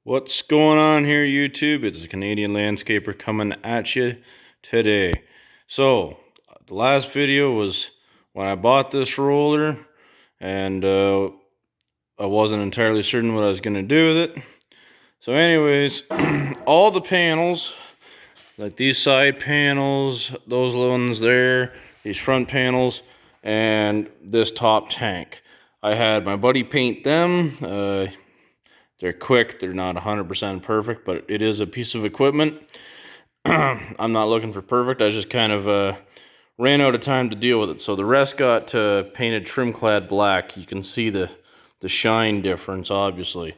What's going on here, YouTube? It's a Canadian landscaper coming at you today. So, the last video was when I bought this roller, and I wasn't entirely certain what I was going to do with it. So anyways, all the panels, like these side panels, those ones there, these front panels, and this top tank, I had my buddy paint them. They're quick, they're not 100% perfect, but it is a piece of equipment. I'm not looking for perfect, I just kind of ran out of time to deal with it. So the rest got painted trim clad black. You can see the shine difference, obviously.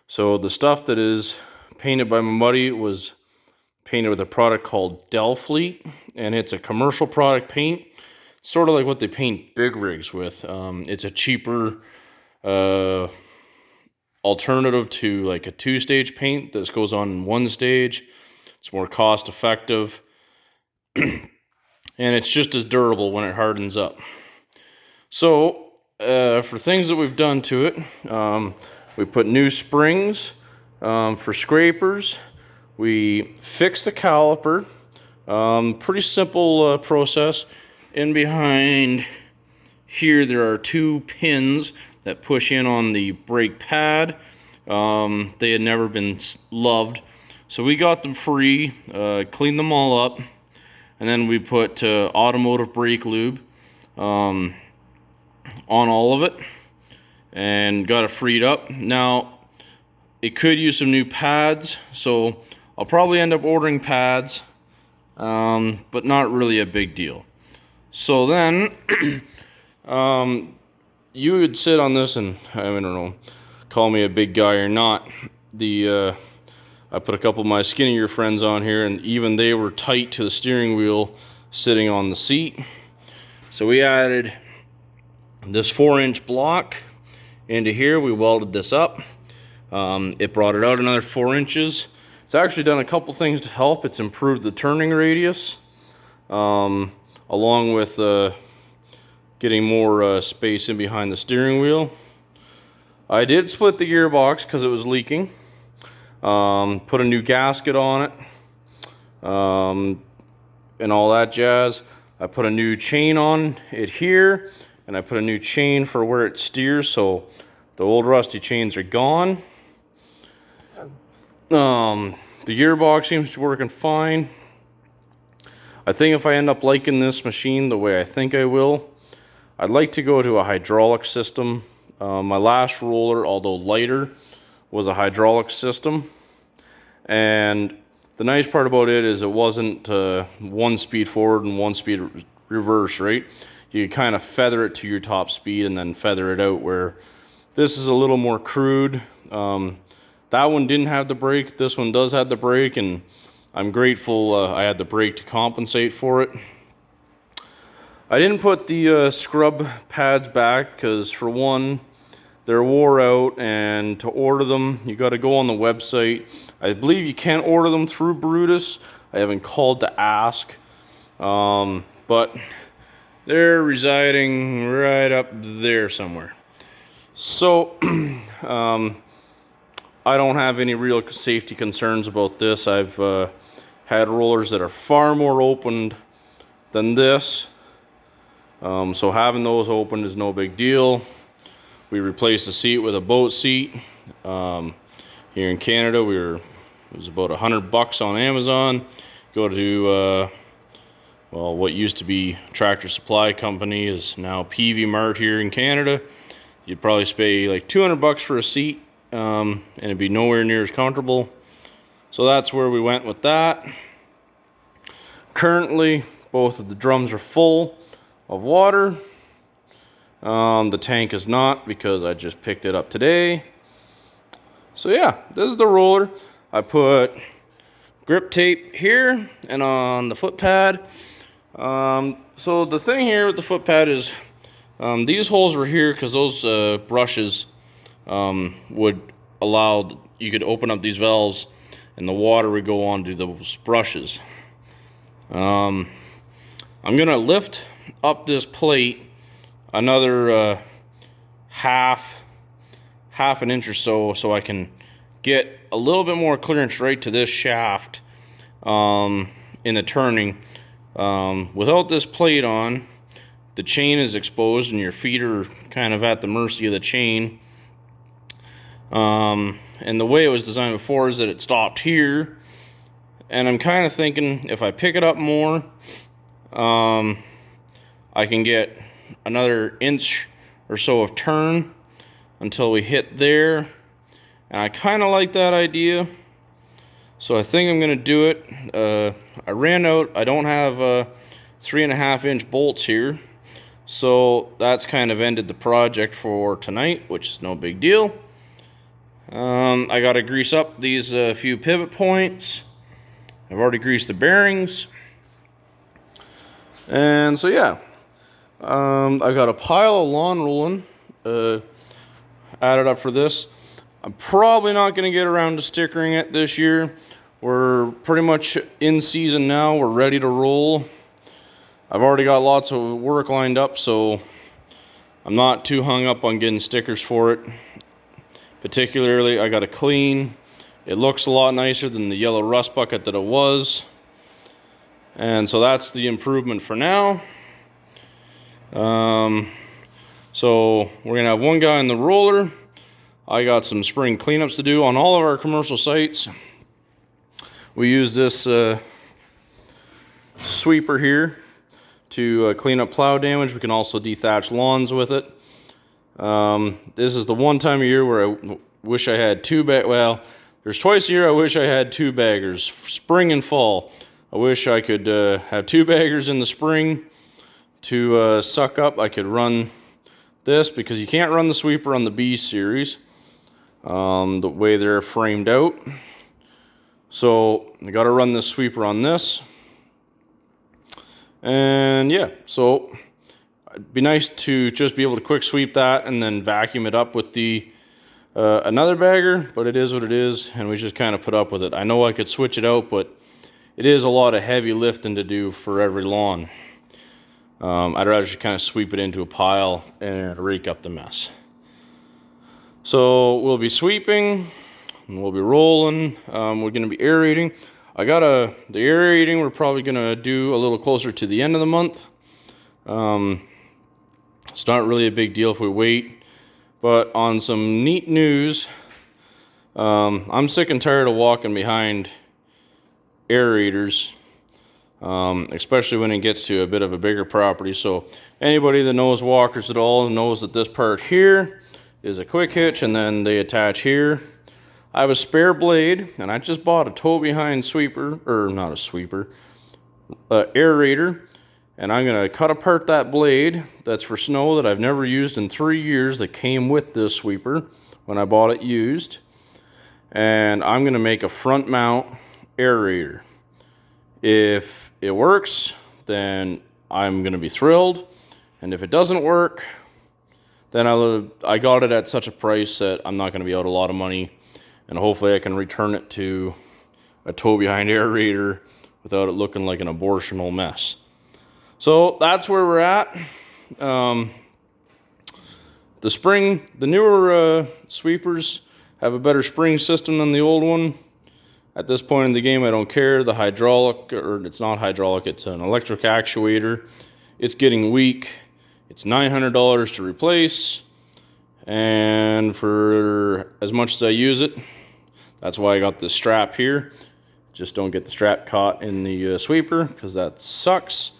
So the stuff that is painted by my buddy was painted with a product called Delfleet, and it's a commercial product paint, sort of like what they paint big rigs with. It's a cheaper alternative to like a two-stage paint that goes on in one stage. It's more cost effective and it's just as durable when it hardens up. So for things that we've done to it, we put new springs for scrapers. We fixed the caliper. Pretty simple process. In behind here there are two pins that push in on the brake pad. They had never been loved, so we got them free, cleaned them all up, and then we put automotive brake lube on all of it and got it freed up. Now it could use some new pads, so I'll probably end up ordering pads, but not really a big deal. So then you would sit on this and, I don't know, call me a big guy or not. I put a couple of my skinnier friends on here, and even they were tight to the steering wheel sitting on the seat. So we added this 4-inch block into here. We welded this up. It brought it out another 4 inches. It's actually done a couple things to help. It's improved the turning radius, along with getting more space in behind the steering wheel. I did split the gearbox because it was leaking. Put a new gasket on it, and all that jazz. I put a new chain on it here, and I put a new chain for where it steers, so the old rusty chains are gone. The gearbox seems to be working fine. I think if I end up liking this machine the way I think I will, I'd like to go to a hydraulic system. My last roller, although lighter, was a hydraulic system. And the nice part about it is it wasn't one speed forward and one speed reverse, right? You could kind of feather it to your top speed and then feather it out, where this is a little more crude. That one didn't have the brake. This one does have the brake, and I'm grateful I had the brake to compensate for it. I didn't put the scrub pads back because, for one, they're wore out, and to order them, you got to go on the website. I believe you can't order them through Brutus. I haven't called to ask, but they're residing right up there somewhere. So I don't have any real safety concerns about this. I've had rollers that are far more opened than this. So having those opened is no big deal. We replaced the seat with a boat seat. Here in Canada, it was about $100 on Amazon. Go to well, what used to be Tractor Supply Company is now PV Mart here in Canada. You'd probably pay like $200 for a seat, and it'd be nowhere near as comfortable. So that's where we went with that. Currently, both of the drums are full of water. The tank is not, because I just picked it up today. So yeah, this is the roller. I put grip tape here and on the foot pad. So the thing here with the foot pad is these holes were here because those brushes would allow, you could open up these valves and the water would go onto those brushes. I'm gonna lift up this plate another half an inch or so I can get a little bit more clearance right to this shaft in the turning. Without this plate on, the chain is exposed and your feet are kind of at the mercy of the chain. And the way it was designed before is that it stopped here. And I'm kind of thinking if I pick it up more, I can get another inch or so of turn until we hit there. And I kind of like that idea. So I think I'm going to do it. I ran out. I don't have 3.5 inch bolts here. So that's kind of ended the project for tonight, which is no big deal. I got to grease up these few pivot points. I've already greased the bearings. And so yeah, I got a pile of lawn rolling added up for this. I'm probably not going to get around to stickering it this year. We're pretty much in season now. We're ready to roll. I've already got lots of work lined up, so I'm not too hung up on getting stickers for it. Particularly, I got a clean. It looks a lot nicer than the yellow rust bucket that it was. And so that's the improvement for now. So we're going to have one guy in the roller. I got some spring cleanups to do on all of our commercial sites. We use this sweeper here to clean up plow damage. We can also dethatch lawns with it. This is the one time of year where I wish I had well, there's twice a year I wish I had 2 baggers, spring and fall. I wish I could have 2 baggers in the spring to suck up. I could run this because you can't run the sweeper on the B series, the way they're framed out. So I got to run this sweeper on this. And yeah, so it'd be nice to just be able to quick sweep that and then vacuum it up with the another bagger, but it is what it is, and we just kind of put up with it. I know I could switch it out, but it is a lot of heavy lifting to do for every lawn. I'd rather just kind of sweep it into a pile and rake up the mess. So we'll be sweeping, and we'll be rolling. We're going to be aerating. The aerating we're probably going to do a little closer to the end of the month. It's not really a big deal if we wait. But on some neat news, I'm sick and tired of walking behind aerators, especially when it gets to a bit of a bigger property. So anybody that knows walkers at all knows that this part here is a quick hitch and then they attach here. I have a spare blade and I just bought a tow behind sweeper, or not a sweeper, aerator. And I'm going to cut apart that blade that's for snow that I've never used in 3 years that came with this sweeper when I bought it used. And I'm going to make a front mount aerator. If it works, then I'm going to be thrilled. And if it doesn't work, then I got it at such a price that I'm not going to be out a lot of money. And hopefully I can return it to a tow behind aerator without it looking like an abortional mess. So that's where we're at. The newer sweepers have a better spring system than the old one. At this point in the game, I don't care. The hydraulic, or it's not hydraulic, it's an electric actuator. It's getting weak. It's $900 to replace. And for as much as I use it, that's why I got this strap here. Just don't get the strap caught in the sweeper, because that sucks.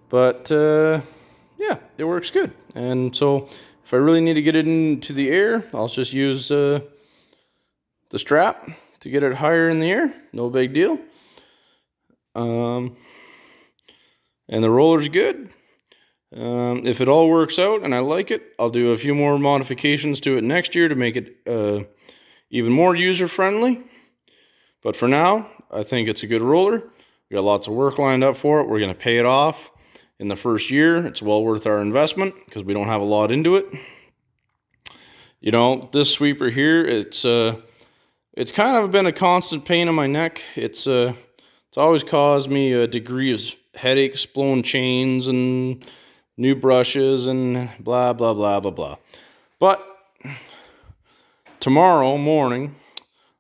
But yeah, it works good. And so if I really need to get it into the air, I'll just use the strap to get it higher in the air. No big deal. And the roller's good. If it all works out and I like it, I'll do a few more modifications to it next year to make it even more user-friendly. But for now, I think it's a good roller. We got lots of work lined up for it. We're going to pay it off in the first year. It's well worth our investment because we don't have a lot into it. You know, this sweeper here, it's kind of been a constant pain in my neck. It's always caused me a degree of headaches, blown chains, and new brushes, and blah, blah, blah, blah, blah. But tomorrow morning,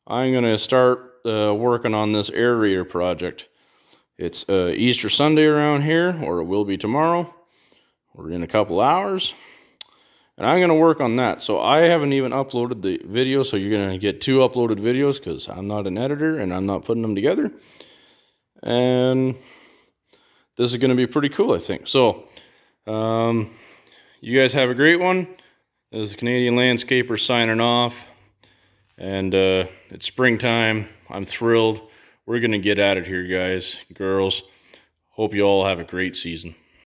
I'm going to start working on this aerator project. It's Easter Sunday around here, or it will be tomorrow, or in a couple hours. And I'm going to work on that. So I haven't even uploaded the video, so you're going to get 2 uploaded videos because I'm not an editor and I'm not putting them together. And this is going to be pretty cool, I think. So, you guys have a great one. This is the Canadian Landscaper signing off. And it's springtime. I'm thrilled. We're going to get at it here, guys, girls. Hope you all have a great season.